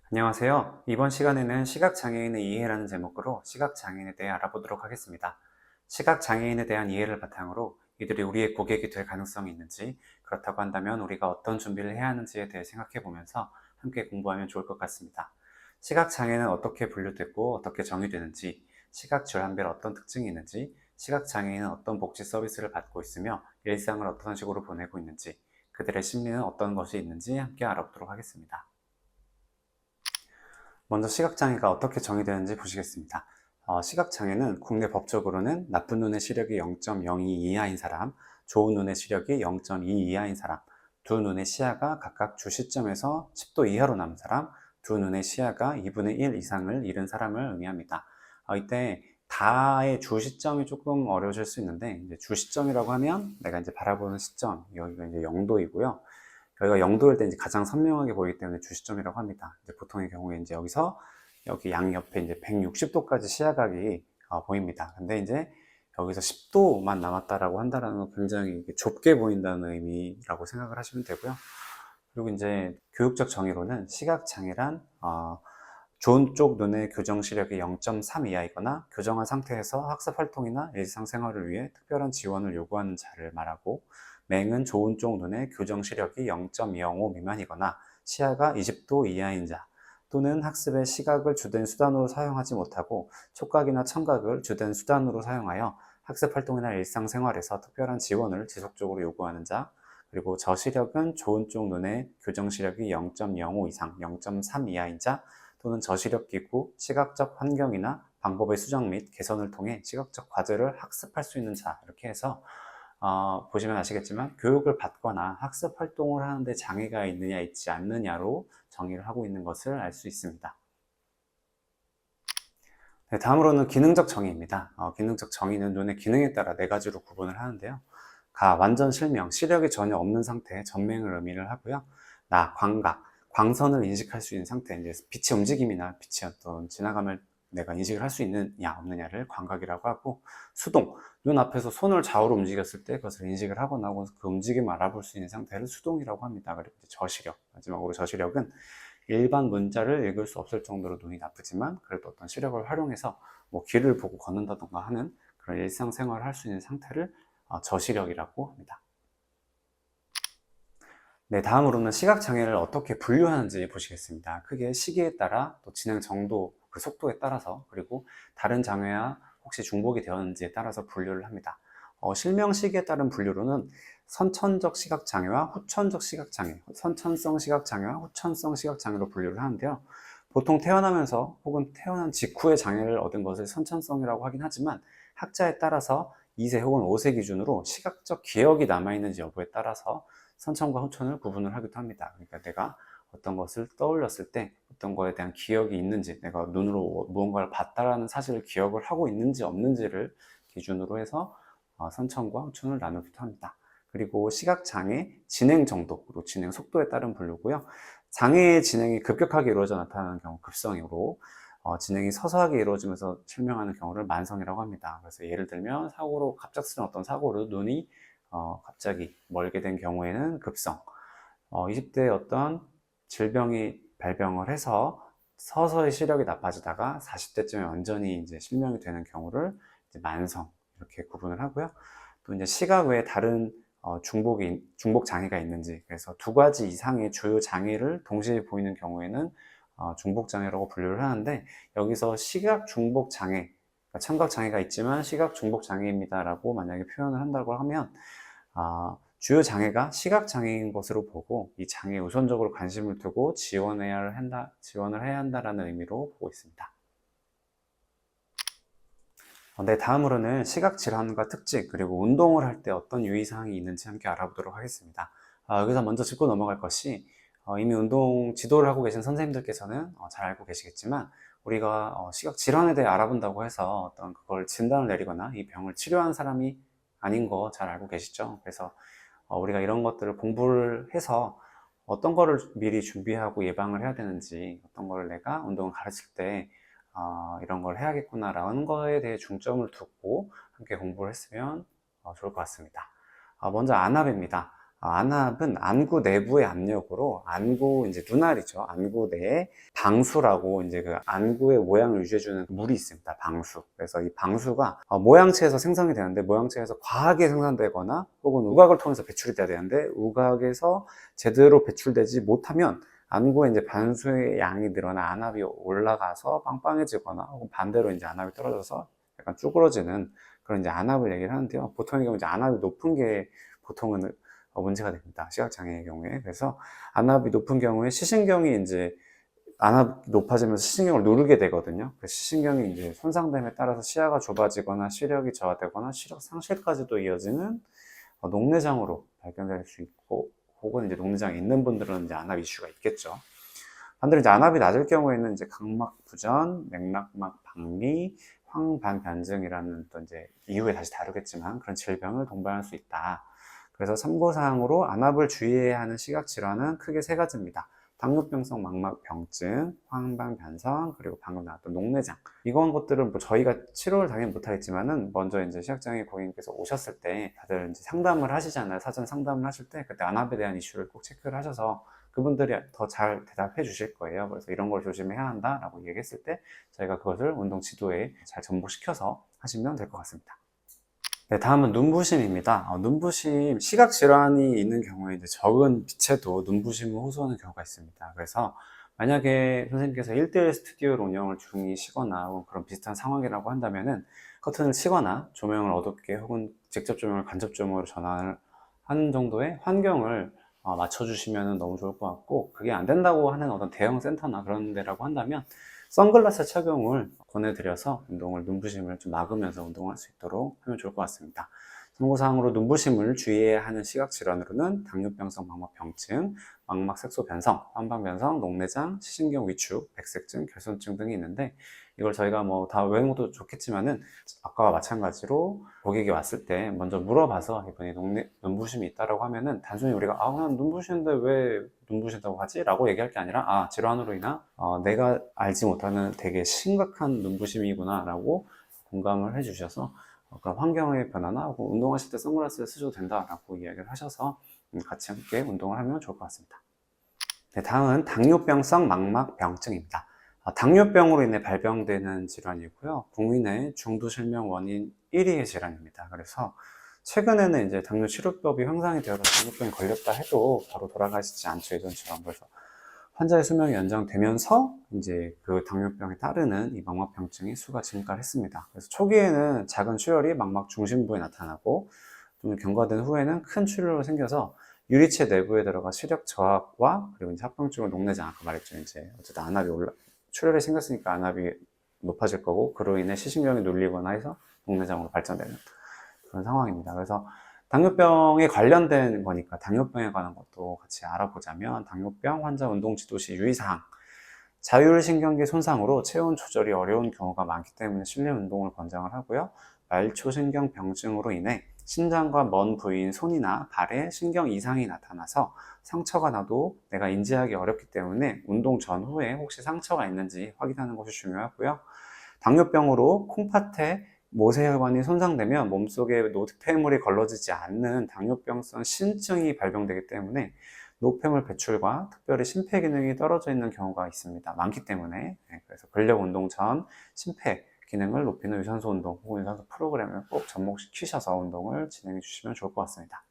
안녕하세요. 이번 시간에는 시각장애인의 이해라는 제목으로 시각장애인에 대해 알아보도록 하겠습니다. 시각장애인에 대한 이해를 바탕으로 이들이 우리의 고객이 될 가능성이 있는지, 그렇다고 한다면 우리가 어떤 준비를 해야 하는지에 대해 생각해 보면서 함께 공부하면 좋을 것 같습니다. 시각장애는 어떻게 분류되고 어떻게 정의되는지, 시각질환별 어떤 특징이 있는지, 시각장애인은 어떤 복지 서비스를 받고 있으며 일상을 어떤 식으로 보내고 있는지, 그들의 심리는 어떤 것이 있는지 함께 알아보도록 하겠습니다. 먼저 시각장애가 어떻게 정의되는지 보시겠습니다. 시각장애는 국내 법적으로는 나쁜 눈의 시력이 0.02 이하인 사람, 좋은 눈의 시력이 0.2 이하인 사람, 두 눈의 시야가 각각 주 시점에서 10도 이하로 남은 사람, 두 눈의 시야가 2분의 1 이상을 잃은 사람을 의미합니다. 이때 다의 주 시점이 조금 어려우실 수 있는데, 이제 주 시점이라고 하면 내가 이제 바라보는 시점, 여기가 이제 0도이고요. 여기가 0도일 때 이제 가장 선명하게 보이기 때문에 주시점이라고 합니다. 이제 보통의 경우에 이제 여기서 여기 양옆에 이제 160도까지 시야각이 보입니다. 근데 이제 여기서 10도만 남았다라고 한다는 건 굉장히 좁게 보인다는 의미라고 생각을 하시면 되고요. 그리고 이제 교육적 정의로는 시각장애란 좋은 쪽 눈의 교정 시력이 0.3 이하이거나 교정한 상태에서 학습 활동이나 일상생활을 위해 특별한 지원을 요구하는 자를 말하고, 맹은 좋은 쪽 눈의 교정 시력이 0.05 미만이거나 시야가 20도 이하인 자, 또는 학습에 시각을 주된 수단으로 사용하지 못하고 촉각이나 청각을 주된 수단으로 사용하여 학습 활동이나 일상생활에서 특별한 지원을 지속적으로 요구하는 자, 그리고 저시력은 좋은 쪽 눈의 교정 시력이 0.05 이상, 0.3 이하인 자, 또는 저시력 기구, 시각적 환경이나 방법의 수정 및 개선을 통해 시각적 과제를 학습할 수 있는 자, 이렇게 해서 보시면 아시겠지만 교육을 받거나 학습 활동을 하는데 장애가 있느냐 있지 않느냐로 정의를 하고 있는 것을 알 수 있습니다. 네, 다음으로는 기능적 정의입니다. 기능적 정의는 눈의 기능에 따라 네 가지로 구분을 하는데요. 완전 실명, 시력이 전혀 없는 상태의 전맹을 의미를 하고요. 광각, 광선을 인식할 수 있는 상태, 이제 빛의 움직임이나 빛의 어떤 지나감을 내가 인식을 할 수 있느냐 없느냐를 광각이라고 하고, 수동, 눈 앞에서 손을 좌우로 움직였을 때 그것을 인식을 하거나 그 움직임을 알아볼 수 있는 상태를 수동이라고 합니다. 그리고 저시력, 마지막으로 저시력은 일반 문자를 읽을 수 없을 정도로 눈이 나쁘지만 그래도 어떤 시력을 활용해서 뭐 길을 보고 걷는다던가 하는 그런 일상생활을 할 수 있는 상태를 저시력이라고 합니다. 네, 다음으로는 시각장애를 어떻게 분류하는지 보시겠습니다. 크게 시기에 따라, 또 진행 정도, 그 속도에 따라서, 그리고 다른 장애와 혹시 중복이 되었는지에 따라서 분류를 합니다. 실명 시기에 따른 분류로는 선천적 시각장애와 후천적 시각장애, 선천성 시각장애와 후천성 시각장애로 분류를 하는데요. 보통 태어나면서 혹은 태어난 직후에 장애를 얻은 것을 선천성이라고 하긴 하지만, 학자에 따라서 2세 혹은 5세 기준으로 시각적 기억이 남아있는지 여부에 따라서 선천과 후천을 구분을 하기도 합니다. 그러니까 내가 어떤 것을 떠올렸을 때 어떤 거에 대한 기억이 있는지, 내가 눈으로 무언가를 봤다라는 사실을 기억을 하고 있는지 없는지를 기준으로 해서 선천과 후천을 나누기도 합니다. 그리고 시각장애 진행 정도, 그리고 진행 속도에 따른 분류고요. 장애의 진행이 급격하게 이루어져 나타나는 경우 급성으로, 진행이 서서하게 이루어지면서 실명하는 경우를 만성이라고 합니다. 그래서 예를 들면 갑작스러운 어떤 사고로 눈이 갑자기 멀게 된 경우에는 급성, 20대에 어떤 질병이 발병을 해서 서서히 시력이 나빠지다가 40대쯤에 완전히 이제 실명이 되는 경우를 이제 만성, 이렇게 구분을 하고요. 또 이제 시각 외에 다른 중복 장애가 있는지, 그래서 두 가지 이상의 주요 장애를 동시에 보이는 경우에는 중복 장애라고 분류를 하는데, 여기서 시각 중복 장애, 그러니까 청각 장애가 있지만 시각 중복 장애입니다라고 만약에 표현을 한다고 하면, 주요 장애가 시각 장애인 것으로 보고 이 장애에 우선적으로 관심을 두고 지원을 해야 한다라는 의미로 보고 있습니다. 네, 다음으로는 시각 질환과 특징, 그리고 운동을 할 때 어떤 유의사항이 있는지 함께 알아보도록 하겠습니다. 여기서 먼저 짚고 넘어갈 것이, 이미 운동 지도를 하고 계신 선생님들께서는 잘 알고 계시겠지만, 우리가 시각 질환에 대해 알아본다고 해서 어떤 그걸 진단을 내리거나 이 병을 치료한 사람이 아닌 거 잘 알고 계시죠? 그래서 우리가 이런 것들을 공부를 해서 어떤 거를 미리 준비하고 예방을 해야 되는지, 어떤 거를 내가 운동을 가르칠 때 이런 걸 해야겠구나라는 거에 대해 중점을 두고 함께 공부를 했으면 좋을 것 같습니다. 먼저 안압입니다. 안압은 안구 내부의 압력으로 안구 이제 눈알이죠. 안구 내에 방수라고 이제 그 안구의 모양을 유지해주는 물이 있습니다. 방수. 그래서 이 방수가 모양체에서 생성이 되는데 모양체에서 과하게 생산되거나 혹은 우각을 통해서 배출이 돼야 되는데 우각에서 제대로 배출되지 못하면 안구에 이제 반수의 양이 늘어나 안압이 올라가서 빵빵해지거나 혹은 반대로 이제 안압이 떨어져서 약간 쭈그러지는 그런 이제 안압을 얘기를 하는데요. 보통의 경우 이제 안압이 높은 게 보통은 문제가 됩니다. 시각장애의 경우에. 그래서 안압이 높은 경우에 시신경이 이제 안압이 높아지면서 시신경을 누르게 되거든요. 그 시신경이 이제 손상됨에 따라서 시야가 좁아지거나 시력이 저하되거나 시력 상실까지도 이어지는 녹내장으로 발견될 수 있고, 혹은 이제 녹내장이 있는 분들은 이제 안압 이슈가 있겠죠. 반대로 이제 안압이 낮을 경우에는 이제 각막 부전, 맥락막 박리, 황반 변증이라는 또 이제 이후에 다시 다루겠지만 그런 질병을 동반할 수 있다. 그래서 참고사항으로 안압을 주의해야 하는 시각질환은 크게 세 가지입니다. 당뇨병성 망막병증, 황반변성, 그리고 방금 나왔던 녹내장. 이런 것들은 뭐 저희가 치료를 당연히 못하겠지만은 먼저 이제 시각장애 고객님께서 오셨을 때 다들 이제 상담을 하시잖아요. 사전 상담을 하실 때 그때 안압에 대한 이슈를 꼭 체크를 하셔서 그분들이 더 잘 대답해 주실 거예요. 그래서 이런 걸 조심해야 한다라고 얘기했을 때 저희가 그것을 운동 지도에 잘 접목시켜서 하시면 될 것 같습니다. 네, 다음은 눈부심입니다. 눈부심, 시각질환이 있는 경우에 이제 적은 빛에도 눈부심을 호소하는 경우가 있습니다. 그래서 만약에 선생님께서 1대1 스튜디오를 운영을 중이시거나 혹은 그런 비슷한 상황이라고 한다면은 커튼을 치거나 조명을 어둡게 혹은 직접 조명을 간접 조명으로 전환을 하는 정도의 환경을 맞춰주시면 너무 좋을 것 같고, 그게 안 된다고 하는 어떤 대형 센터나 그런 데라고 한다면 선글라스 착용을 권해드려서 운동을 눈부심을 좀 막으면서 운동할 수 있도록 하면 좋을 것 같습니다. 참고사항으로 눈부심을 주의해야 하는 시각질환으로는 당뇨병성 망막병증, 망막색소 변성, 환방 변성, 녹내장, 시신경 위축, 백색증, 결손증 등이 있는데, 이걸 저희가 뭐 다 외우는 것도 좋겠지만은 아까와 마찬가지로 고객이 왔을 때 먼저 물어봐서 이분이 눈부심이 있다라고 하면은 단순히 우리가 그냥 눈부시는데 왜 눈부신다고 하지? 라고 얘기할 게 아니라 질환으로 인한 내가 알지 못하는 되게 심각한 눈부심이구나 라고 공감을 해 주셔서 그런 환경의 변화나 혹은 운동하실 때 선글라스를 쓰셔도 된다라고 이야기를 하셔서 같이 함께 운동을 하면 좋을 것 같습니다. 네, 다음은 당뇨병성 망막병증입니다. 당뇨병으로 인해 발병되는 질환이고요. 국민의 중도 실명 원인 1위의 질환입니다. 그래서 최근에는 이제 당뇨 치료법이 향상이 되어서 당뇨병에 걸렸다 해도 바로 돌아가시지 않죠, 예전처럼. 그래서 환자의 수명이 연장되면서 이제 그 당뇨병에 따르는 이 망막병증의 수가 증가를 했습니다. 그래서 초기에는 작은 출혈이 망막 중심부에 나타나고 좀 경과된 후에는 큰 출혈로 생겨서 유리체 내부에 들어가 시력 저하와 그리고 이제 합병증으로 녹내장, 아까 말했죠. 이제 어쨌든 출혈이 생겼으니까 안압이 높아질 거고, 그로 인해 시신경이 눌리거나 해서 녹내장으로 발전되는 그런 상황입니다. 그래서 당뇨병에 관련된 거니까 당뇨병에 관한 것도 같이 알아보자면, 당뇨병 환자 운동 지도 시 유의사항. 자율신경계 손상으로 체온 조절이 어려운 경우가 많기 때문에 실내 운동을 권장을 하고요. 말초신경 병증으로 인해 신장과 먼 부위인 손이나 발에 신경 이상이 나타나서 상처가 나도 내가 인지하기 어렵기 때문에 운동 전후에 혹시 상처가 있는지 확인하는 것이 중요하고요. 당뇨병으로 콩팥에 모세혈관이 손상되면 몸속에 노폐물이 걸러지지 않는 당뇨병성 신증이 발병되기 때문에 노폐물 배출과 특별히 심폐 기능이 떨어져 있는 경우가 있습니다. 많기 때문에. 그래서 근력 운동 전 심폐 기능을 높이는 유산소 운동 혹은 유산소 프로그램을 꼭 접목시키셔서 운동을 진행해 주시면 좋을 것 같습니다.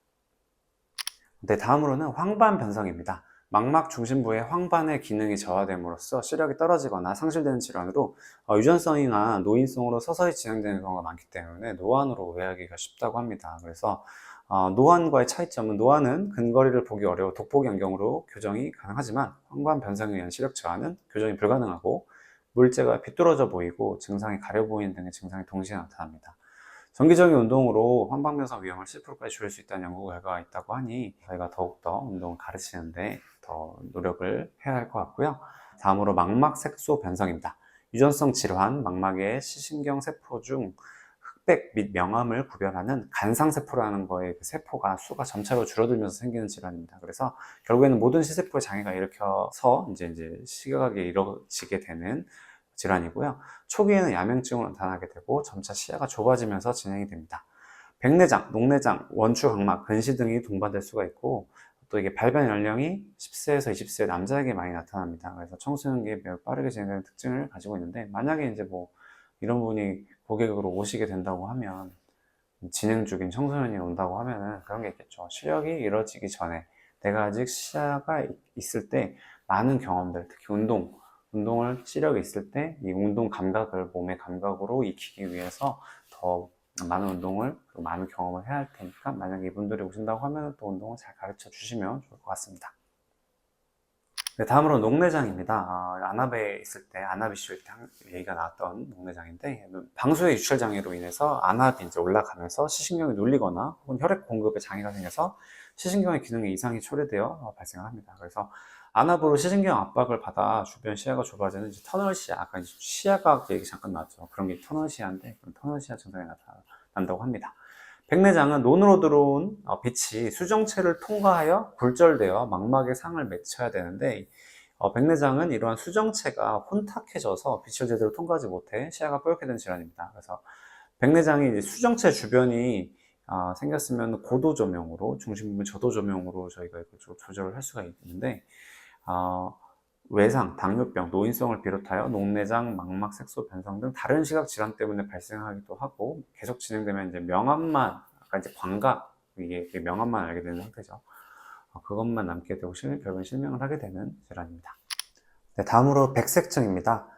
네, 다음으로는 황반 변성입니다. 망막 중심부의 황반의 기능이 저하됨으로써 시력이 떨어지거나 상실되는 질환으로 유전성이나 노인성으로 서서히 진행되는 경우가 많기 때문에 노안으로 오해하기가 쉽다고 합니다. 그래서 노안과의 차이점은, 노안은 근거리를 보기 어려워 돋보기 안경으로 교정이 가능하지만 황반 변성에 의한 시력 저하는 교정이 불가능하고 물체가 비뚤어져 보이고 증상이 가려 보이는 등의 증상이 동시에 나타납니다. 정기적인 운동으로 황반변성 위험을 10%까지 줄일 수 있다는 연구 결과가 있다고 하니 저희가 더욱더 운동을 가르치는데 더 노력을 해야 할 것 같고요. 다음으로 망막색소 변성입니다. 유전성 질환, 망막의 시신경 세포 중 흑백 및 명암을 구별하는 간상세포라는 거에 그 세포가 수가 점차로 줄어들면서 생기는 질환입니다. 그래서 결국에는 모든 시세포의 장애가 일으켜서 이제 시각이 이루어지게 되는 질환이고요. 초기에는 야맹증으로 나타나게 되고 점차 시야가 좁아지면서 진행이 됩니다. 백내장, 녹내장, 원추각막, 근시 등이 동반될 수가 있고 또 이게 발병 연령이 10세에서 20세 남자에게 많이 나타납니다. 그래서 청소년기에 매우 빠르게 진행되는 특징을 가지고 있는데 만약에 이제 뭐 이런 분이 고객으로 오시게 된다고 하면 진행 중인 청소년이 온다고 하면은 그런 게 있겠죠. 시력이 이뤄지기 전에 내가 아직 시야가 있을 때 많은 경험들, 특히 운동을 시력이 있을 때 이 운동 감각을 몸의 감각으로 익히기 위해서 더 많은 운동을 그리고 많은 경험을 해야 할 테니까 만약에 이분들이 오신다고 하면 또 운동을 잘 가르쳐 주시면 좋을 것 같습니다. 네, 다음으로 녹내장입니다. 안압에 있을 때, 안압 이슈일 때 얘기가 나왔던 녹내장인데, 방수의 유출 장애로 인해서 안압이 이제 올라가면서 시신경이 눌리거나 혹은 혈액 공급에 장애가 생겨서 시신경의 기능에 이상이 초래되어 발생을 합니다. 그래서 안압으로 시신경 압박을 받아 주변 시야가 좁아지는 이제 터널 시야, 아까 이제 시야각 얘기 잠깐 나왔죠. 그런 게 터널 시야인데, 그런 터널 시야 증상이 나타난다고 합니다. 백내장은 논으로 들어온 빛이 수정체를 통과하여 굴절되어 망막에 상을 맺혀야 되는데 백내장은 이러한 수정체가 혼탁해져서 빛을 제대로 통과하지 못해 시야가 뽀얗게 된 질환입니다. 그래서 백내장이 수정체 주변이 생겼으면 고도 조명으로 중심 부분 저도 조명으로 저희가 조절을 할 수가 있는데 외상, 당뇨병, 노인성을 비롯하여 녹내장, 망막, 색소 변성 등 다른 시각 질환 때문에 발생하기도 하고 계속 진행되면 이제 명암만, 아까 이제 광각, 이게 명암만 알게 되는 상태죠. 그것만 남게 되고 결국은 실명을 하게 되는 질환입니다. 네, 다음으로 백색증입니다.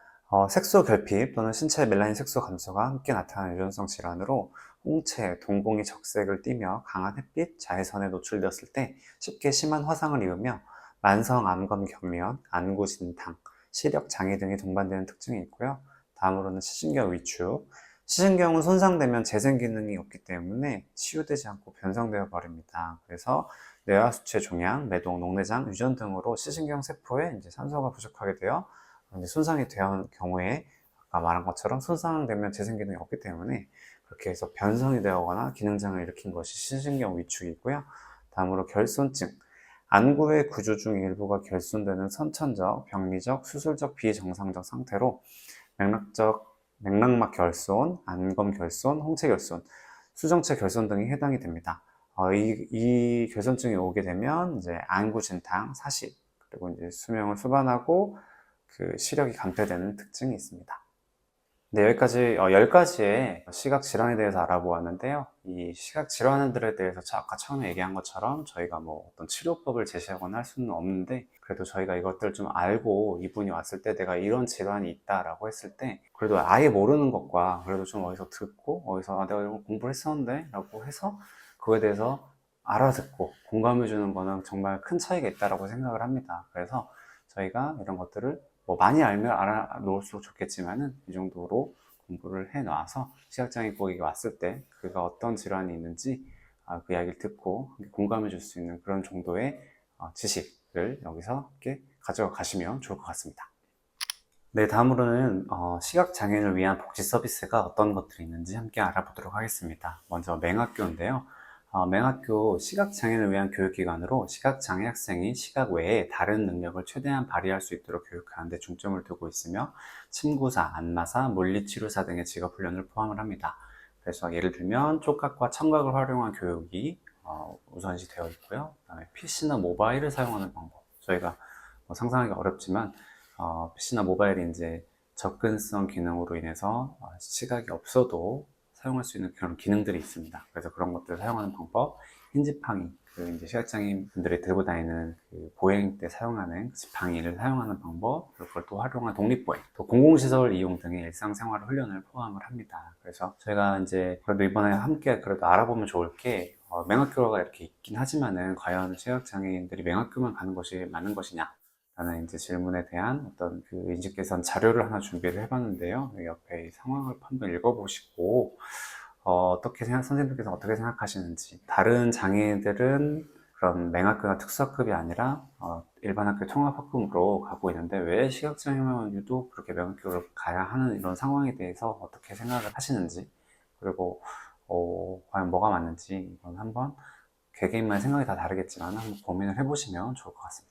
색소 결핍 또는 신체 멜라닌 색소 감소가 함께 나타나는 유전성 질환으로 홍채, 동공이 적색을 띠며 강한 햇빛, 자외선에 노출되었을 때 쉽게 심한 화상을 입으며 만성 안검 견면, 안구 진탕, 시력 장애 등이 동반되는 특징이 있고요. 다음으로는 시신경 위축. 시신경은 손상되면 재생 기능이 없기 때문에 치유되지 않고 변성되어 버립니다. 그래서 뇌와 수체 종양, 매동, 녹내장, 유전 등으로 시신경 세포에 이제 산소가 부족하게 되어 이제 손상이 된 경우에 아까 말한 것처럼 손상되면 재생 기능이 없기 때문에 그렇게 해서 변성이 되거나 기능장애를 일으킨 것이 시신경 위축이고요. 다음으로 결손증. 안구의 구조 중 일부가 결손되는 선천적, 병리적, 수술적 비정상적 상태로 맥락막 결손, 안검 결손, 홍채 결손, 수정체 결손 등이 해당이 됩니다. 이 결손증이 오게 되면 이제 안구 진탕, 사식, 그리고 이제 수명을 수반하고 그 시력이 감퇴되는 특징이 있습니다. 네, 여기까지 10가지의 시각 질환에 대해서 알아보았는데요. 이 시각 질환들에 대해서 아까 처음에 얘기한 것처럼 저희가 뭐 어떤 치료법을 제시하거나 할 수는 없는데 그래도 저희가 이것들을 좀 알고 이분이 왔을 때 내가 이런 질환이 있다라고 했을 때 그래도 아예 모르는 것과 그래도 좀 어디서 듣고 어디서 내가 이런 공부를 했었는데 라고 해서 그거에 대해서 알아듣고 공감해 주는 거는 정말 큰 차이가 있다라고 생각을 합니다. 그래서 저희가 이런 것들을 뭐 많이 알면 알아놓을수록 좋겠지만은 이 정도로 공부를 해놔서 시각장애 고객이 왔을 때 그가 어떤 질환이 있는지 그 이야기를 듣고 공감해 줄 수 있는 그런 정도의 지식을 여기서 함께 가져가 가시면 좋을 것 같습니다. 네, 다음으로는 시각장애인을 위한 복지 서비스가 어떤 것들이 있는지 함께 알아보도록 하겠습니다. 먼저 맹학교인데요. 맹학교 시각장애인을 위한 교육기관으로 시각장애 학생이 시각 외에 다른 능력을 최대한 발휘할 수 있도록 교육하는 데 중점을 두고 있으며 침구사, 안마사, 물리치료사 등의 직업훈련을 포함을 합니다. 그래서 예를 들면 촉각과 청각을 활용한 교육이 우선시 되어 있고요. 그다음에 PC나 모바일을 사용하는 방법. 저희가 상상하기 어렵지만 PC나 모바일이 이제 접근성 기능으로 인해서 시각이 없어도 사용할 수 있는 그런 기능들이 있습니다. 그래서 그런 것들을 사용하는 방법, 흰지팡이, 그 이제 시각장애인 분들이 들고 다니는 그 보행 때 사용하는 지팡이를 사용하는 방법, 그리고 그걸 또 활용한 독립보행, 또 공공시설 이용 등의 일상생활 훈련을 포함을 합니다. 그래서 저희가 이제 그래도 이번에 함께 그래도 알아보면 좋을 게 맹학교가 이렇게 있긴 하지만은 과연 시각장애인들이 맹학교만 가는 것이 맞는 것이냐? 라는 이제 질문에 대한 어떤 그 인식 개선 자료를 하나 준비를 해봤는데요. 옆에 이 상황을 한번 읽어보시고 선생님께서 어떻게 생각하시는지, 다른 장애인들은 그런 맹학교나 특수학급이 아니라 일반 학교 통합학급으로 가고 있는데 왜 시각장애만 유독 그렇게 맹학교를 가야 하는 이런 상황에 대해서 어떻게 생각을 하시는지, 그리고 과연 뭐가 맞는지 이건 한번 개개인마다 생각이 다 다르겠지만 한번 고민을 해보시면 좋을 것 같습니다.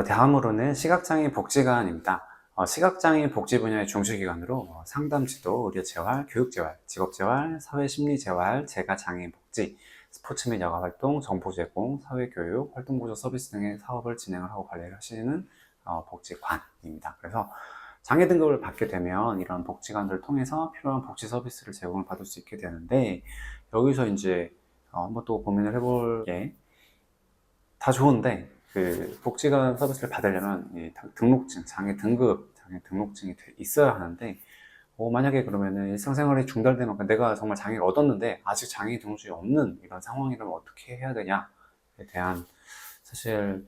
다음으로는 시각장애인 복지관입니다. 시각장애인 복지 분야의 중추기관으로 상담지도, 의료재활, 교육재활, 직업재활, 사회심리재활, 재가장애인 복지, 스포츠 및 여가활동, 정보 제공, 사회교육, 활동보조 서비스 등의 사업을 진행을 하고 관리를 하시는 복지관입니다. 그래서 장애 등급을 받게 되면 이런 복지관들을 통해서 필요한 복지 서비스를 제공을 받을 수 있게 되는데, 여기서 이제 한번 또 고민을 해볼 게, 다 좋은데 그 복지관 서비스를 받으려면 이 등록증, 장애 등급, 장애 등록증이 있어야 하는데, 만약에 그러면은 일상생활이 중단되면, 내가 정말 장애를 얻었는데 아직 장애 등록증이 없는 이런 상황이라면 어떻게 해야 되냐에 대한 사실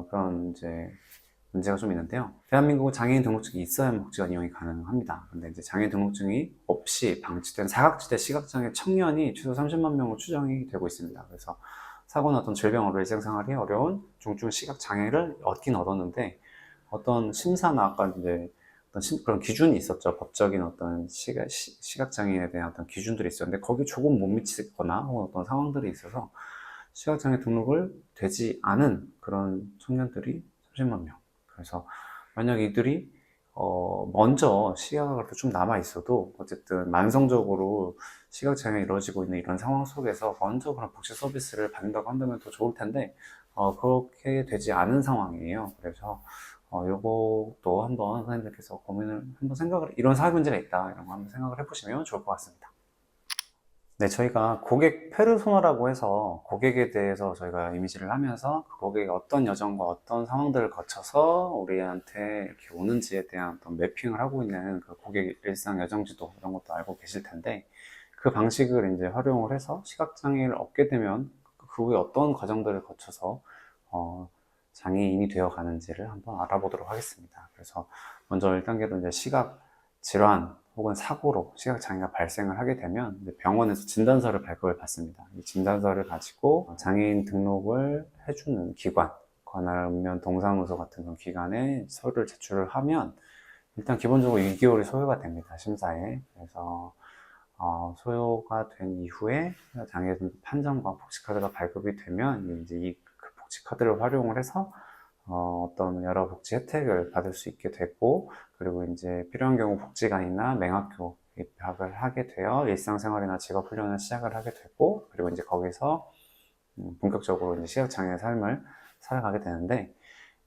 그런 이제 문제가 좀 있는데요. 대한민국은 장애인 등록증이 있어야만 복지관 이용이 가능합니다. 근데 이제 장애인 등록증이 없이 방치된 사각지대 시각장애 청년이 최소 30만 명으로 추정이 되고 있습니다. 그래서 사고나 어떤 질병으로 일상생활이 어려운 중증 시각장애를 얻긴 얻었는데, 어떤 심사나 아까 이제 그런 기준이 있었죠. 법적인 어떤 시각장애에 대한 어떤 기준들이 있었는데, 거기 조금 못 미치거나 혹은 어떤 상황들이 있어서 시각장애 등록을 되지 않은 그런 청년들이 30만 명. 그래서 만약 이들이 먼저 시야가 좀 남아 있어도 어쨌든 만성적으로 시각장애 이루어지고 있는 이런 상황 속에서 먼저 그런 복지 서비스를 받는다고 한다면 더 좋을 텐데, 그렇게 되지 않은 상황이에요. 그래서 요것도 한번 선생님들께서 고민을 한번 이런 사회 문제가 있다, 이런 거 한번 생각을 해보시면 좋을 것 같습니다. 네, 저희가 고객 페르소나라고 해서 고객에 대해서 저희가 이미지를 하면서 그 고객이 어떤 여정과 어떤 상황들을 거쳐서 우리한테 이렇게 오는지에 대한 어떤 매핑을 하고 있는 그 고객 일상 여정지도, 이런 것도 알고 계실 텐데, 그 방식을 이제 활용을 해서 시각장애를 얻게 되면 그 후에 어떤 과정들을 거쳐서 장애인이 되어 가는지를 한번 알아보도록 하겠습니다. 그래서 먼저 1단계로 이제 시각 질환 혹은 사고로 시각장애가 발생을 하게 되면 병원에서 진단서를 발급을 받습니다. 이 진단서를 가지고 장애인 등록을 해주는 기관, 관할면 동사무소 같은 그런 기관에 서류를 제출을 하면 일단 기본적으로 2개월이 소요가 됩니다, 심사에. 그래서 소요가 된 이후에 장애 등급 판정과 복지카드가 발급이 되면 이제 그 복지카드를 활용을 해서 어떤 여러 복지 혜택을 받을 수 있게 되고, 그리고 이제 필요한 경우 복지관이나 맹학교 입학을 하게 되어 일상생활이나 직업훈련을 시작을 하게 되고, 그리고 이제 거기서 본격적으로 이제 시각장애의 삶을 살아가게 되는데,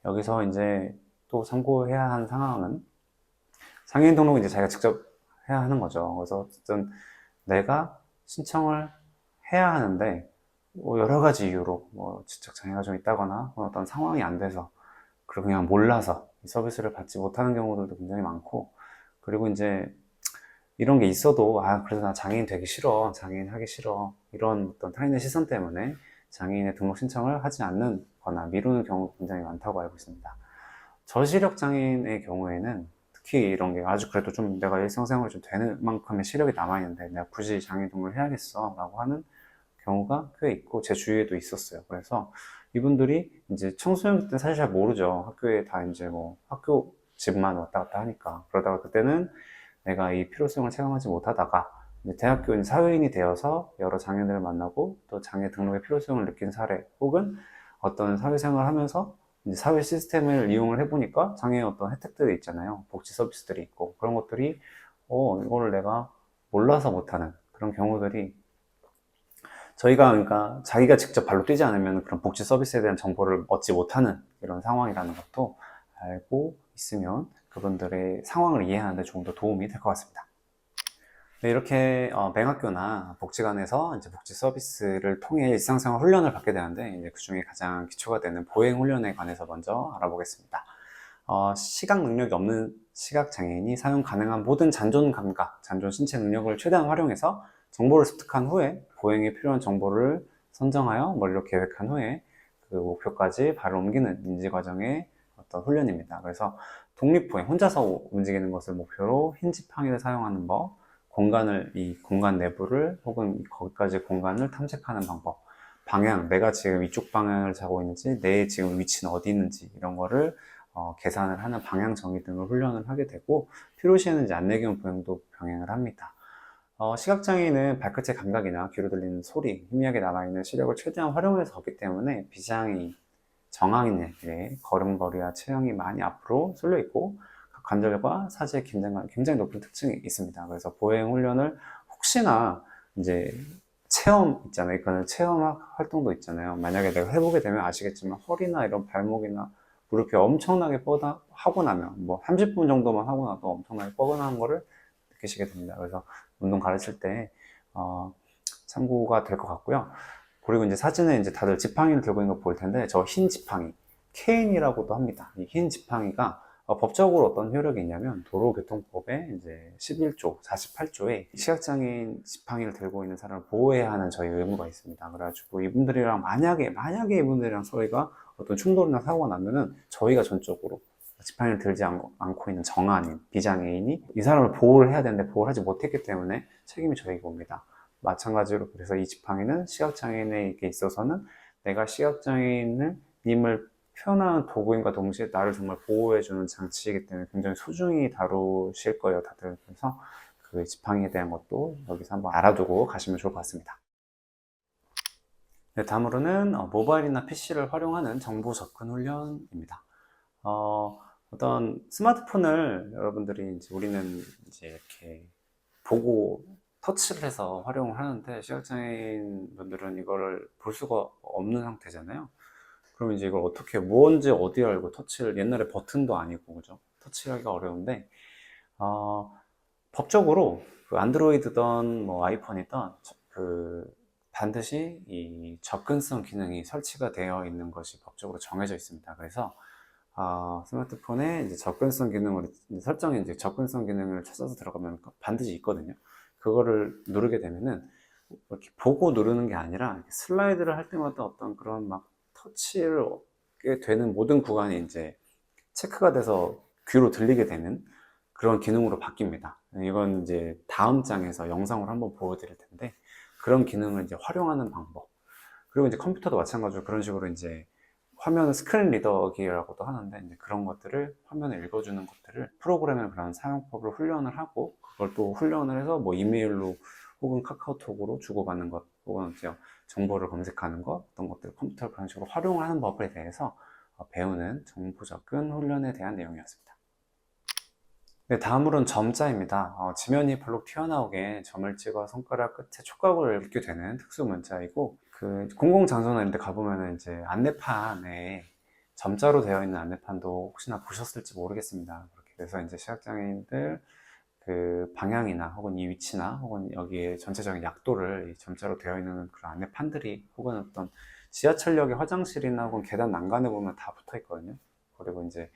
여기서 이제 또 참고해야 하는 상황은 장애인 등록은 이제 자기가 직접 해야 하는 거죠. 그래서 어쨌든 내가 신청을 해야 하는데, 여러 가지 이유로 지적 장애가 좀 있다거나 어떤 상황이 안 돼서, 그리고 그냥 몰라서 이 서비스를 받지 못하는 경우들도 굉장히 많고, 그리고 이제 이런 게 있어도 그래서 나 장애인 되기 싫어, 장애인 하기 싫어, 이런 어떤 타인의 시선 때문에 장애인의 등록 신청을 하지 않는 거나 미루는 경우가 굉장히 많다고 알고 있습니다. 저시력 장애인의 경우에는 특히 이런 게 아주 그래도 좀 내가 일상생활이 좀 되는 만큼의 시력이 남아있는데 내가 굳이 장애인 등록을 해야겠어 라고 하는 경우가 꽤 있고, 제 주위에도 있었어요. 그래서 이분들이 이제 청소년 때 사실 잘 모르죠. 학교에 다 이제 학교 집만 왔다 갔다 하니까. 그러다가 그때는 내가 이 필요성을 체감하지 못하다가 이제 대학교 사회인이 되어서 여러 장애인들을 만나고 또 장애 등록의 필요성을 느낀 사례, 혹은 어떤 사회생활을 하면서 이제 사회 시스템을 이용을 해보니까 장애의 어떤 혜택들이 있잖아요. 복지 서비스들이 있고, 그런 것들이 이거를 내가 몰라서 못하는 그런 경우들이, 저희가 그러니까 자기가 직접 발로 뛰지 않으면 그런 복지 서비스에 대한 정보를 얻지 못하는 이런 상황이라는 것도 알고 있으면 그분들의 상황을 이해하는 데 좀 더 도움이 될 것 같습니다. 네, 이렇게 맹학교나 복지관에서 이제 복지 서비스를 통해 일상생활 훈련을 받게 되는데, 이제 그 중에 가장 기초가 되는 보행 훈련에 관해서 먼저 알아보겠습니다. 시각 능력이 없는 시각장애인이 사용 가능한 모든 잔존 감각, 잔존 신체 능력을 최대한 활용해서 정보를 습득한 후에 보행에 필요한 정보를 선정하여 머리로 계획한 후에 그 목표까지 발을 옮기는 인지 과정의 어떤 훈련입니다. 그래서 독립보행, 혼자서 움직이는 것을 목표로 흰 지팡이를 사용하는 법, 이 공간 내부를 혹은 거기까지 공간을 탐색하는 방법, 방향, 내가 지금 이쪽 방향을 자고 있는지, 내 지금 위치는 어디 있는지, 이런 거를 계산을 하는 방향 정의 등을 훈련을 하게 되고, 필요시에는 이제 안내기용 보행도 병행을 합니다. 시각장애인은 발끝의 감각이나 귀로 들리는 소리, 희미하게 남아있는 시력을 최대한 활용해서 걷기 때문에 비장애인, 정황인에게 걸음걸이와 체형이 많이 앞으로 쏠려 있고, 관절과 사지의 긴장감이 굉장히 높은 특징이 있습니다. 그래서 보행 훈련을 혹시나 이제 체험 있잖아요. 이거는 체험 활동도 있잖아요. 만약에 내가 해보게 되면 아시겠지만 허리나 이런 발목이나 무릎이 엄청나게 하고 나면 뭐 30분 정도만 하고 나도 엄청나게 뻐근한 거를 느끼시게 됩니다. 그래서 운동 가르칠 때 참고가 될 것 같고요. 그리고 이제 사진에 이제 다들 지팡이를 들고 있는 거 볼 텐데 저 흰 지팡이 케인이라고도 합니다. 이 흰 지팡이가 법적으로 어떤 효력이 있냐면 도로교통법의 이제 11조, 48조에 시각장애인 지팡이를 들고 있는 사람을 보호해야 하는 저희 의무가 있습니다. 그래가지고 이분들이랑 만약에 이분들이랑 저희가 어떤 충돌이나 사고가 나면은 저희가 전적으로 지팡이를 들지 않고 있는 정한인, 비장애인이 이 사람을 보호를 해야 되는데 보호를 하지 못했기 때문에 책임이 저희가 옵니다. 마찬가지로 그래서 이 지팡이는 시각장애인에게 있어서는 내가 님을 표현하는 도구인과 동시에 나를 정말 보호해주는 장치이기 때문에 굉장히 소중히 다루실 거예요, 다들. 그래서 그 지팡이에 대한 것도 여기서 한번 알아두고 가시면 좋을 것 같습니다. 네, 다음으로는 모바일이나 PC를 활용하는 정보 접근 훈련입니다. 어떤 스마트폰을 여러분들이 우리는 이제 이렇게 보고 터치를 해서 활용을 하는데 시각장애인 분들은 이거를 볼 수가 없는 상태잖아요. 그럼 이제 이걸 어떻게 뭔지 어디 알고 터치를 옛날에 버튼도 아니고 그죠? 터치하기가 어려운데 법적으로 그 안드로이드든 뭐 아이폰이든 그 반드시 이 접근성 기능이 설치가 되어 있는 것이 법적으로 정해져 있습니다. 그래서 스마트폰에 이제 접근성 기능을 설정에 이제 접근성 기능을 찾아서 들어가면 반드시 있거든요. 그거를 누르게 되면은 이렇게 보고 누르는 게 아니라 슬라이드를 할 때마다 어떤 그런 막 터치를 하게 되는 모든 구간이 이제 체크가 돼서 귀로 들리게 되는 그런 기능으로 바뀝니다. 이건 이제 다음 장에서 영상으로 한번 보여드릴 텐데 그런 기능을 이제 활용하는 방법. 그리고 이제 컴퓨터도 마찬가지로 그런 식으로 이제 화면 스크린 리더기라고도 하는데 이제 그런 것들을 화면을 읽어주는 것들을 프로그램의 그런 사용법을 훈련을 하고 그걸 또 훈련을 해서 뭐 이메일로 혹은 카카오톡으로 주고받는 것 혹은 이제 정보를 검색하는 것 어떤 것들 컴퓨터를 그런 식으로 활용을 하는 법에 대해서 배우는 정보 접근 훈련에 대한 내용이었습니다. 네, 다음으로는 점자입니다. 지면이 볼록 튀어나오게 점을 찍어 손가락 끝에 촉각을 읽게 되는 특수 문자이고 그 공공장소나 이런 데 가보면은 이제 안내판에 점자로 되어 있는 안내판도 혹시나 보셨을지 모르겠습니다. 그렇게 돼서 이제 시각장애인들 그 방향이나 혹은 이 위치나 혹은 여기에 전체적인 약도를 이 점자로 되어 있는 그런 안내판들이 혹은 어떤 지하철역의 화장실이나 혹은 계단 난간에 보면 다 붙어 있거든요. 그리고 이제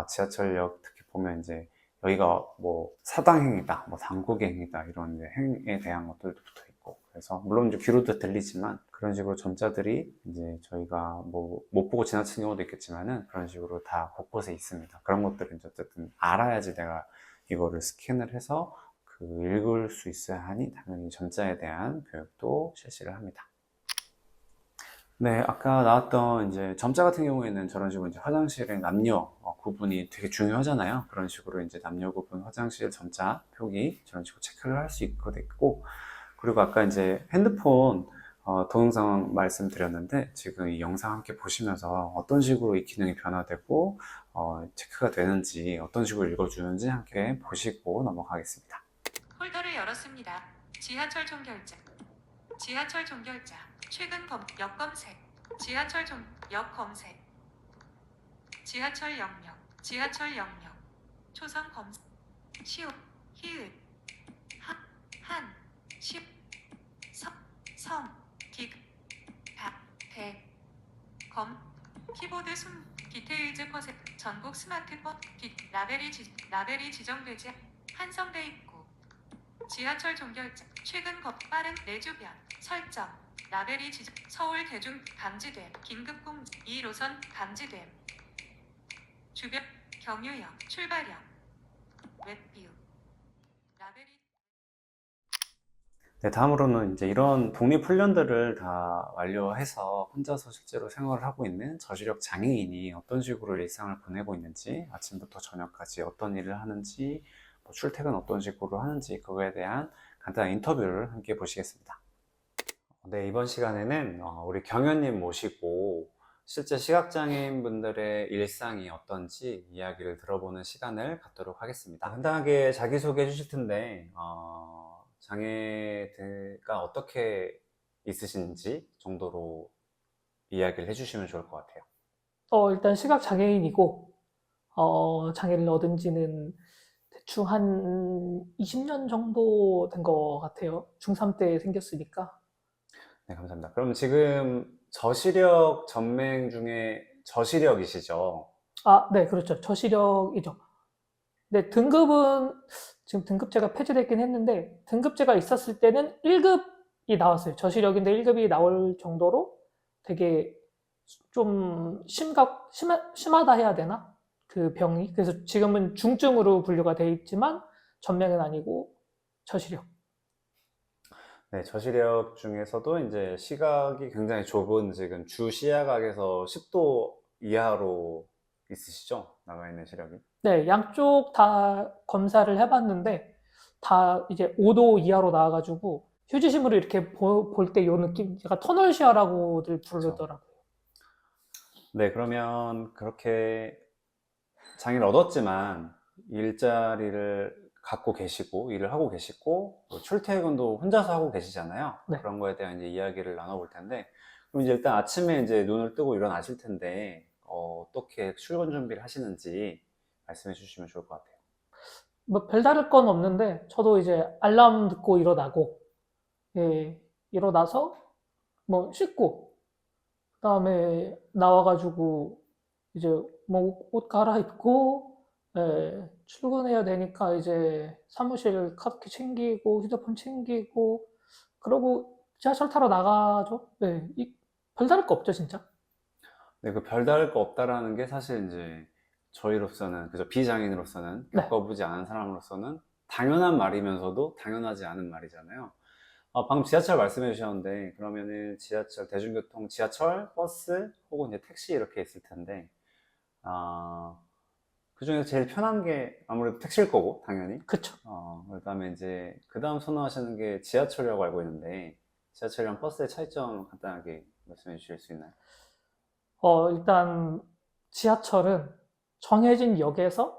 지하철역 특히 보면 이제 여기가 뭐 사당행이다, 뭐 당국행이다 이런 이제 행에 대한 것들도 붙어 있고 그래서 물론 이제 귀로도 들리지만 그런 식으로 점자들이 이제 저희가 뭐 못 보고 지나치는 경우도 있겠지만은 그런 식으로 다 곳곳에 있습니다. 그런 것들은 이제 어쨌든 알아야지 내가 이거를 스캔을 해서 그 읽을 수 있어야 하니 당연히 점자에 대한 교육도 실시를 합니다. 네, 아까 나왔던 이제 점자 같은 경우에는 저런 식으로 이제 화장실의 남녀 구분이 되게 중요하잖아요. 그런 식으로 이제 남녀 구분 화장실 점자 표기 저런 식으로 체크를 할 수 있고 그리고 아까 이제 핸드폰 동영상 말씀드렸는데 지금 이 영상 함께 보시면서 어떤 식으로 이 기능이 변화되고 체크가 되는지 어떤 식으로 읽어주는지 함께 보시고 넘어가겠습니다. 폴더를 열었습니다. 지하철 종결자. 지하철 종결자. 최근 역 검색. 지하철 역 검색. 지하철 역력. 지하철 역력. 초성 검색. 시옷. 히읗. 한. 시. 성. 기. 대. 검. 키보드 디테일즈 퍼센. 전국 스마트폰. 라벨이 지정되지 한성돼 있고. 지하철 종결자. 최근 빠른 내 주변. 설정. 라벨이 서울 대중 감지됨. 긴급공지 2노선 감지됨. 주변 경유역 출발역 웹뷰 라벨이 네, 다음으로는 이제 이런 독립훈련들을 다 완료해서 혼자서 실제로 생활을 하고 있는 저시력 장애인이 어떤 식으로 일상을 보내고 있는지, 아침부터 저녁까지 어떤 일을 하는지, 뭐 출퇴근 어떤 식으로 하는지, 그거에 대한 간단한 인터뷰를 함께 보시겠습니다. 네, 이번 시간에는 우리 경연님 모시고 실제 시각장애인 분들의 일상이 어떤지 이야기를 들어보는 시간을 갖도록 하겠습니다. 간단하게 자기소개 해주실 텐데, 장애가 어떻게 있으신지 정도로 이야기를 해주시면 좋을 것 같아요. 일단 시각장애인이고, 장애를 얻은 지는 대충 한 20년 정도 된 것 같아요. 중3 때 생겼으니까. 네, 감사합니다. 그럼 지금 저시력 전맹 중에 저시력이시죠? 네, 그렇죠. 저시력이죠. 근데 등급은 지금 등급제가 폐지됐긴 했는데, 등급제가 있었을 때는 1급이 나왔어요. 저시력인데 1급이 나올 정도로 되게 좀 심하다 해야 되나? 그 병이. 그래서 지금은 중증으로 분류가 돼 있지만, 전맹은 아니고 저시력. 네, 저시력 중에서도 이제 시각이 굉장히 좁은 지금 주 시야각에서 10도 이하로 있으시죠? 나가 있는 시력이. 네, 양쪽 다 검사를 해봤는데, 다 이제 5도 이하로 나와가지고, 휴지심으로 이렇게 볼 때 요 느낌, 제가 터널 시야라고들 부르더라고요. 네, 그러면 그렇게 장애를 얻었지만 일자리를 갖고 계시고 일을 하고 계시고 또 출퇴근도 혼자서 하고 계시잖아요. 네. 그런 거에 대한 이제 이야기를 나눠볼 텐데, 그럼 이제 일단 아침에 이제 눈을 뜨고 일어나실 텐데 어떻게 출근 준비를 하시는지 말씀해 주시면 좋을 것 같아요. 뭐 별다를 건 없는데, 저도 이제 알람 듣고 일어나고, 예, 일어나서 뭐 씻고, 그 다음에 나와가지고 이제 뭐 옷 갈아입고, 예, 출근해야 되니까 이제 사무실 카드키 챙기고, 휴대폰 챙기고, 그러고 지하철 타러 나가죠. 네, 별다를 거 없죠, 진짜. 네, 그 별다를 거 없다라는 게 사실 이제 저희로서는, 그저 비장애인으로서는, 네. 겪어보지 않은 사람으로서는 당연한 말이면서도 당연하지 않은 말이잖아요. 방금 지하철 말씀해 주셨는데, 그러면은 지하철, 대중교통, 지하철, 버스, 혹은 이제 택시 이렇게 있을 텐데, 그 중에서 제일 편한 게 아무래도 택시일 거고, 당연히. 그쵸. 그 다음에 이제, 그 다음 선호하시는 게 지하철이라고 알고 있는데, 지하철이랑 버스의 차이점 간단하게 말씀해 주실 수 있나요? 일단 지하철은 정해진 역에서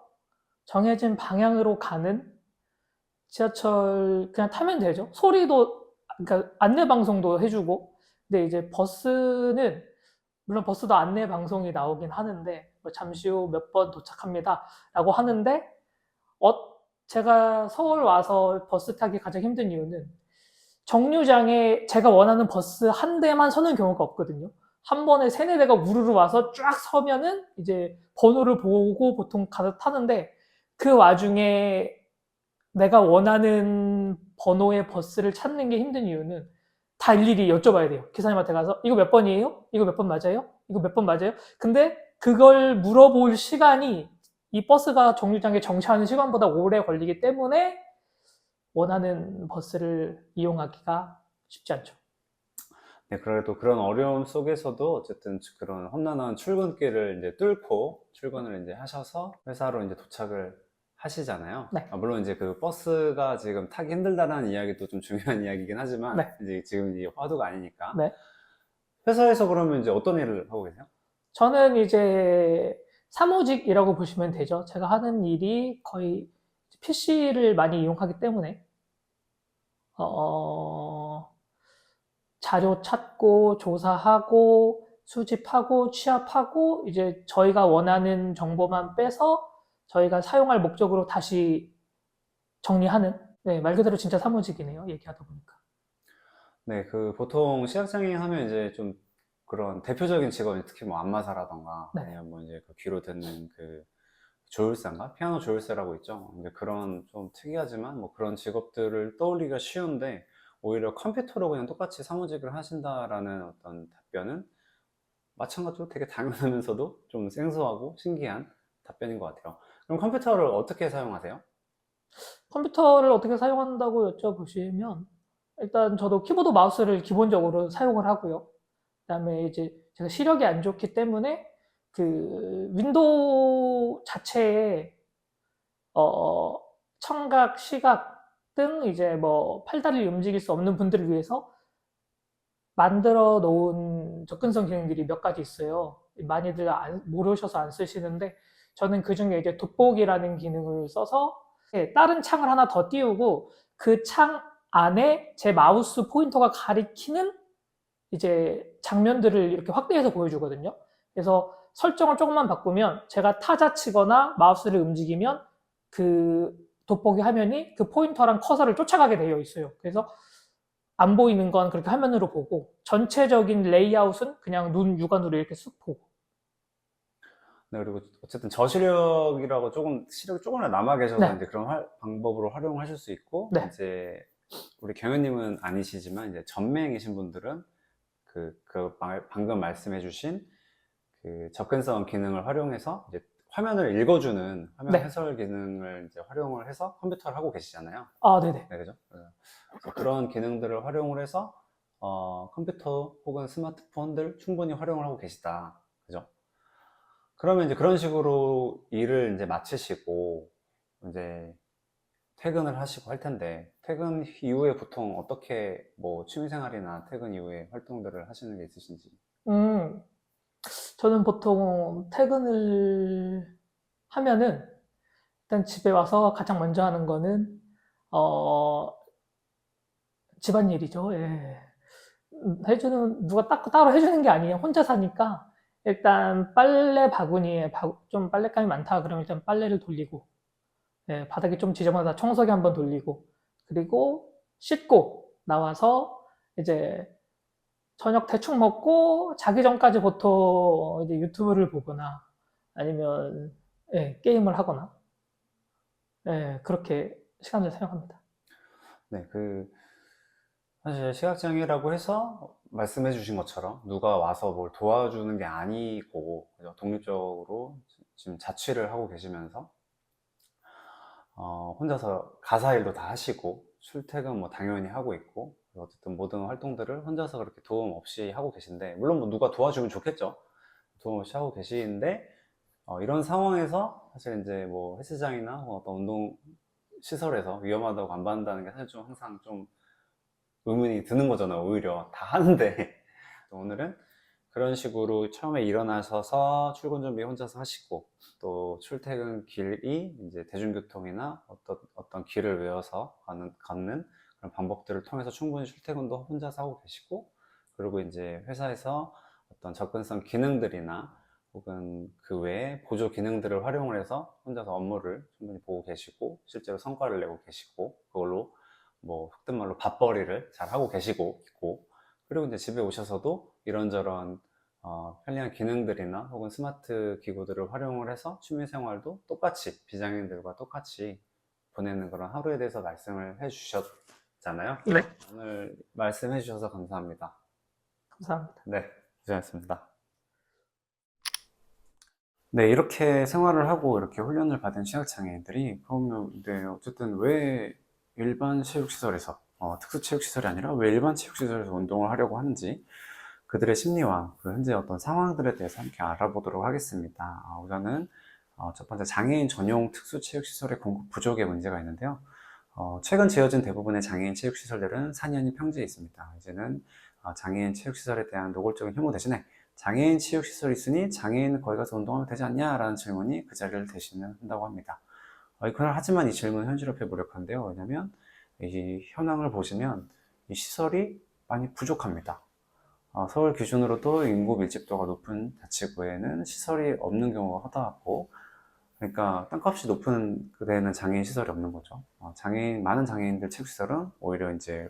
정해진 방향으로 가는 지하철 그냥 타면 되죠. 소리도, 그러니까 안내 방송도 해주고, 근데 이제 버스는 물론 버스도 안내 방송이 나오긴 하는데, 뭐 잠시 후 몇 번 도착합니다 라고 하는데, 제가 서울 와서 버스 타기 가장 힘든 이유는 정류장에 제가 원하는 버스 한 대만 서는 경우가 없거든요. 한 번에 세네 대가 우르르 와서 쫙 서면은 이제 번호를 보고 보통 가서 타는데, 그 와중에 내가 원하는 번호의 버스를 찾는 게 힘든 이유는 다 일일이 여쭤봐야 돼요. 기사님한테 가서 이거 몇 번이에요? 이거 몇 번 맞아요? 이거 몇 번 맞아요? 근데 그걸 물어볼 시간이 이 버스가 정류장에 정차하는 시간보다 오래 걸리기 때문에 원하는 버스를 이용하기가 쉽지 않죠. 네, 그래도 그런 어려움 속에서도 어쨌든 그런 험난한 출근길을 이제 뚫고 출근을 이제 하셔서 회사로 이제 도착을 하시잖아요. 네. 물론 이제 그 버스가 지금 타기 힘들다라는 이야기도 좀 중요한 이야기긴 하지만, 네. 이제 지금 이 화두가 아니니까. 네. 회사에서 그러면 이제 어떤 일을 하고 계세요? 저는 이제 사무직이라고 보시면 되죠. 제가 하는 일이 거의 PC를 많이 이용하기 때문에 자료 찾고 조사하고 수집하고 취합하고 이제 저희가 원하는 정보만 빼서 저희가 사용할 목적으로 다시 정리하는, 네, 말 그대로 진짜 사무직이네요. 얘기하다 보니까. 네, 그 보통 시각장애인 하면 이제 좀 그런 대표적인 직업이 특히 뭐 안마사라던가 네. 아니면 뭐 이제 그 귀로 듣는 그 조율사인가? 피아노 조율사라고 있죠. 이제 그런 좀 특이하지만 뭐 그런 직업들을 떠올리기가 쉬운데, 오히려 컴퓨터로 그냥 똑같이 사무직을 하신다라는 어떤 답변은 마찬가지로 되게 당연하면서도 좀 생소하고 신기한 답변인 것 같아요. 그럼 컴퓨터를 어떻게 사용하세요? 컴퓨터를 어떻게 사용한다고 여쭤보시면 일단 저도 키보드 마우스를 기본적으로 사용을 하고요. 그다음에 이제 제가 시력이 안 좋기 때문에 그 윈도우 자체에 청각, 시각 등 이제 뭐 팔다리를 움직일 수 없는 분들을 위해서 만들어 놓은 접근성 기능들이 몇 가지 있어요. 많이들 모르셔서 안 쓰시는데, 저는 그 중에 이제 돋보기라는 기능을 써서 다른 창을 하나 더 띄우고 그 창 안에 제 마우스 포인터가 가리키는 이제 장면들을 이렇게 확대해서 보여주거든요. 그래서 설정을 조금만 바꾸면 제가 타자 치거나 마우스를 움직이면 그 돋보기 화면이 그 포인터랑 커서를 쫓아가게 되어 있어요. 그래서 안 보이는 건 그렇게 화면으로 보고 전체적인 레이아웃은 그냥 눈 육안으로 이렇게 쑥 보고. 네, 그리고 어쨌든 저시력이라고 시력이 조금이라도 남아 계셔서 네. 이제 그런 방법으로 활용하실 수 있고, 네. 이제 우리 경현님은 아니시지만 이제 전맹이신 분들은 방금 말씀해주신 그 접근성 기능을 활용해서 이제 화면을 읽어주는 화면 네. 해설 기능을 이제 활용을 해서 컴퓨터를 하고 계시잖아요. 아, 네네. 네, 그죠? 그래서 그런 기능들을 활용을 해서 컴퓨터 혹은 스마트폰들 충분히 활용을 하고 계시다. 그죠? 그러면 이제 그런 식으로 일을 이제 마치시고 이제 퇴근을 하시고 할 텐데, 퇴근 이후에 보통 어떻게 뭐 취미생활이나 퇴근 이후에 활동들을 하시는 게 있으신지? 음, 저는 보통 퇴근을 하면은 일단 집에 와서 가장 먼저 하는 거는 어, 집안일이죠. 예. 누가 따로 해주는 게 아니에요. 혼자 사니까 일단 빨래 바구니에 좀 빨랫감이 많다 그러면 일단 빨래를 돌리고, 예, 바닥이 좀 지저분하다 청소기 한번 돌리고, 그리고 씻고 나와서 이제 저녁 대충 먹고 자기 전까지 보통 이제 유튜브를 보거나 아니면 예, 게임을 하거나, 예, 그렇게 시간을 사용합니다. 네, 사실 시각장애라고 해서 말씀해 주신 것처럼 누가 와서 뭘 도와주는 게 아니고, 그죠? 독립적으로 지금 자취를 하고 계시면서 혼자서 가사 일도 다 하시고 출퇴근 뭐 당연히 하고 있고, 어쨌든 모든 활동들을 혼자서 그렇게 도움 없이 하고 계신데, 물론 뭐 누가 도와주면 좋겠죠. 도움 없이 하고 계시는데, 이런 상황에서 사실 이제 뭐 헬스장이나 어떤 운동 시설에서 위험하다고 안 받는다는 게 사실 좀 항상 좀 의문이 드는 거잖아요. 오히려 다 하는데 오늘은 그런 식으로 처음에 일어나셔서 출근 준비 혼자서 하시고, 또 출퇴근 길이 이제 대중교통이나 어떤 길을 외워서 걷는 그런 방법들을 통해서 충분히 출퇴근도 혼자서 하고 계시고, 그리고 이제 회사에서 어떤 접근성 기능들이나 혹은 그 외에 보조 기능들을 활용을 해서 혼자서 업무를 충분히 보고 계시고, 실제로 성과를 내고 계시고, 그걸로 뭐 속된 말로 밥벌이를 잘 하고 계시고 있고, 그리고 이제 집에 오셔서도 이런저런 편리한 기능들이나 혹은 스마트 기구들을 활용을 해서 취미생활도 똑같이 비장애인들과 똑같이 보내는 그런 하루에 대해서 말씀을 해주셨잖아요. 네, 오늘 말씀해 주셔서 감사합니다. 감사합니다. 네, 고생하셨습니다. 네, 이렇게 생활을 하고 이렇게 훈련을 받은 시각장애인들이 그러면 네, 어쨌든 왜 일반 체육시설에서 특수체육시설이 아니라 왜 일반 체육시설에서 운동을 하려고 하는지, 그들의 심리와 그 현재 어떤 상황들에 대해서 함께 알아보도록 하겠습니다. 우선은 첫 번째, 장애인 전용 특수체육시설의 공급 부족의 문제가 있는데요. 최근 지어진 대부분의 장애인 체육시설들은 4년이 평지에 있습니다. 이제는 장애인 체육시설에 대한 노골적인 혐오 대신에 장애인 체육시설이 있으니 장애인은 거기 가서 운동하면 되지 않냐? 라는 질문이 그 자리를 대신한다고 합니다. 하지만 이 질문은 현실 앞에 무력한데요. 왜냐면 이 현황을 보시면 이 시설이 많이 부족합니다. 서울 기준으로도 인구 밀집도가 높은 자치구에는 시설이 없는 경우가 허다하고, 그러니까 땅값이 높은 데에는 장애인 시설이 없는 거죠. 많은 장애인들 체육시설은 오히려 이제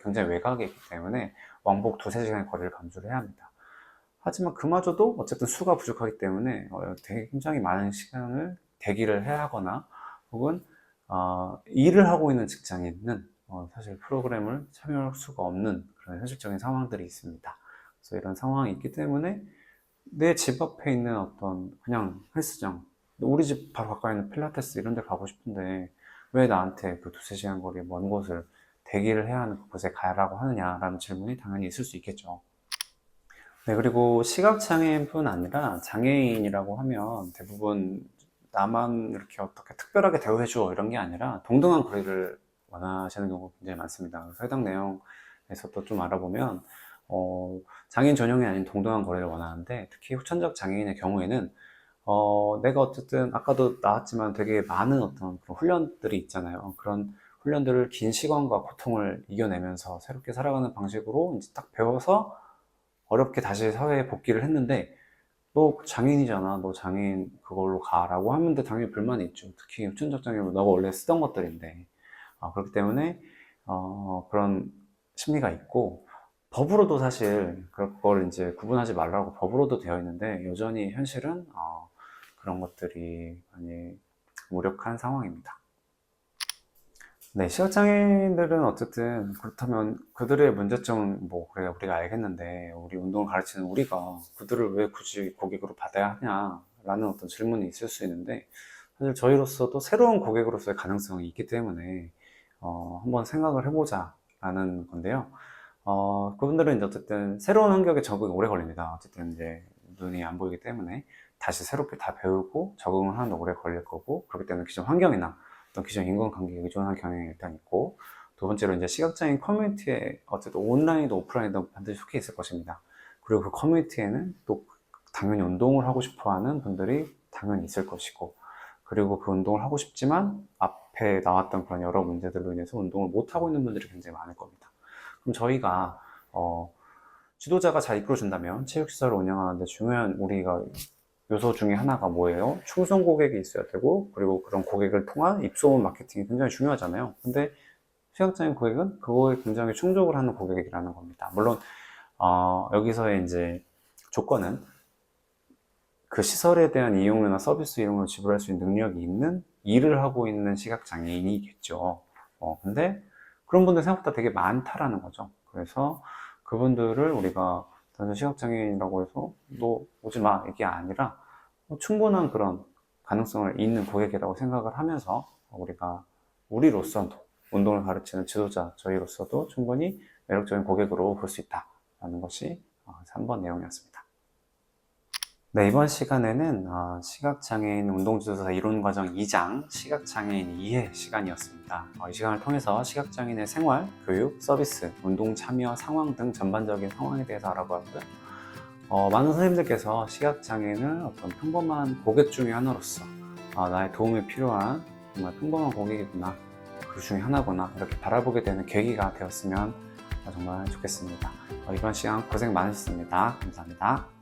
굉장히 외곽에 있기 때문에 왕복 2~3시간의 거리를 감수를 해야 합니다. 하지만 그마저도 어쨌든 수가 부족하기 때문에 되게 굉장히 많은 시간을 대기를 해야 하거나, 혹은 일을 하고 있는 직장인은 사실 프로그램을 참여할 수가 없는 그런 현실적인 상황들이 있습니다. 그래서 이런 상황이 있기 때문에 내 집 앞에 있는 어떤 그냥 헬스장, 우리 집 바로 가까이 있는 필라테스 이런 데 가고 싶은데 왜 나한테 그 2~3시간 거리 먼 곳을 대기를 해야 하는 그곳에 가라고 하느냐라는 질문이 당연히 있을 수 있겠죠. 네, 그리고 시각장애인뿐 아니라 장애인이라고 하면 대부분 나만 이렇게 어떻게 특별하게 대우해줘 이런 게 아니라 동등한 거리를 원하시는 경우가 굉장히 많습니다. 그래서 해당 내용에서 또 좀 알아보면 장애인 전용이 아닌 동등한 거래를 원하는데, 특히 후천적 장애인의 경우에는 내가 어쨌든 아까도 나왔지만 되게 많은 어떤 그런 훈련들이 있잖아요. 그런 훈련들을 긴 시간과 고통을 이겨내면서 새롭게 살아가는 방식으로 이제 딱 배워서 어렵게 다시 사회에 복귀를 했는데, 너 장애인이잖아. 너 장애인 그걸로 가라고 하는데 당연히 불만이 있죠. 특히 후천적 장애인은 너가 원래 쓰던 것들인데. 그렇기 때문에 그런 심리가 있고, 법으로도 사실 그걸 이제 구분하지 말라고 법으로도 되어 있는데, 여전히 현실은 그런 것들이 많이 무력한 상황입니다. 네, 시각장애인들은 어쨌든 그렇다면 그들의 문제점은 뭐 그래 우리가 알겠는데, 우리 운동을 가르치는 우리가 그들을 왜 굳이 고객으로 받아야 하냐라는 어떤 질문이 있을 수 있는데, 사실 저희로서도 새로운 고객으로서의 가능성이 있기 때문에 한번 생각을 해보자 라는 건데요. 그분들은 이제 어쨌든 새로운 환경에 적응이 오래 걸립니다. 어쨌든 이제 눈이 안 보이기 때문에 다시 새롭게 다 배우고 적응을 하는 데 오래 걸릴 거고, 그렇기 때문에 기존 환경이나 어떤 기존 인간관계에 의존한 경향이 일단 있고, 두 번째로 이제 시각장애인 커뮤니티에 어쨌든 온라인이든 오프라인이든 반드시 속해 있을 것입니다. 그리고 그 커뮤니티에는 또 당연히 운동을 하고 싶어 하는 분들이 당연히 있을 것이고, 그리고 그 운동을 하고 싶지만 앞에 나왔던 그런 여러 문제들로 인해서 운동을 못 하고 있는 분들이 굉장히 많을 겁니다. 그럼 저희가 지도자가 잘 이끌어준다면 체육시설을 운영하는데 중요한 우리가 요소 중에 하나가 뭐예요? 충성 고객이 있어야 되고, 그리고 그런 고객을 통한 입소문 마케팅이 굉장히 중요하잖아요. 근데 시각장애인 고객은 그거에 굉장히 충족을 하는 고객이라는 겁니다. 물론 여기서의 이제 조건은 그 시설에 대한 이용료나 서비스 이용료를 지불할 수 있는 능력이 있는 일을 하고 있는 시각장애인이겠죠. 근데 그런 분들 생각보다 되게 많다라는 거죠. 그래서 그분들을 우리가 단순 시각장애인이라고 해서 너 오지 마 이게 아니라 충분한 그런 가능성을 있는 고객이라고 생각을 하면서 우리가 우리로서도 운동을 가르치는 지도자 저희로서도 충분히 매력적인 고객으로 볼 수 있다라는 것이 3번 내용이었습니다. 네, 이번 시간에는 시각장애인 운동지도자 이론과정 2장 시각장애인 이해 시간이었습니다. 이 시간을 통해서 시각장애인의 생활, 교육, 서비스, 운동 참여 상황 등 전반적인 상황에 대해서 알아보았고요. 많은 선생님들께서 시각장애인을 어떤 평범한 고객 중에 하나로서 나의 도움이 필요한 정말 평범한 고객이구나, 그 중에 하나구나 이렇게 바라보게 되는 계기가 되었으면 정말 좋겠습니다. 이번 시간 고생 많으셨습니다. 감사합니다.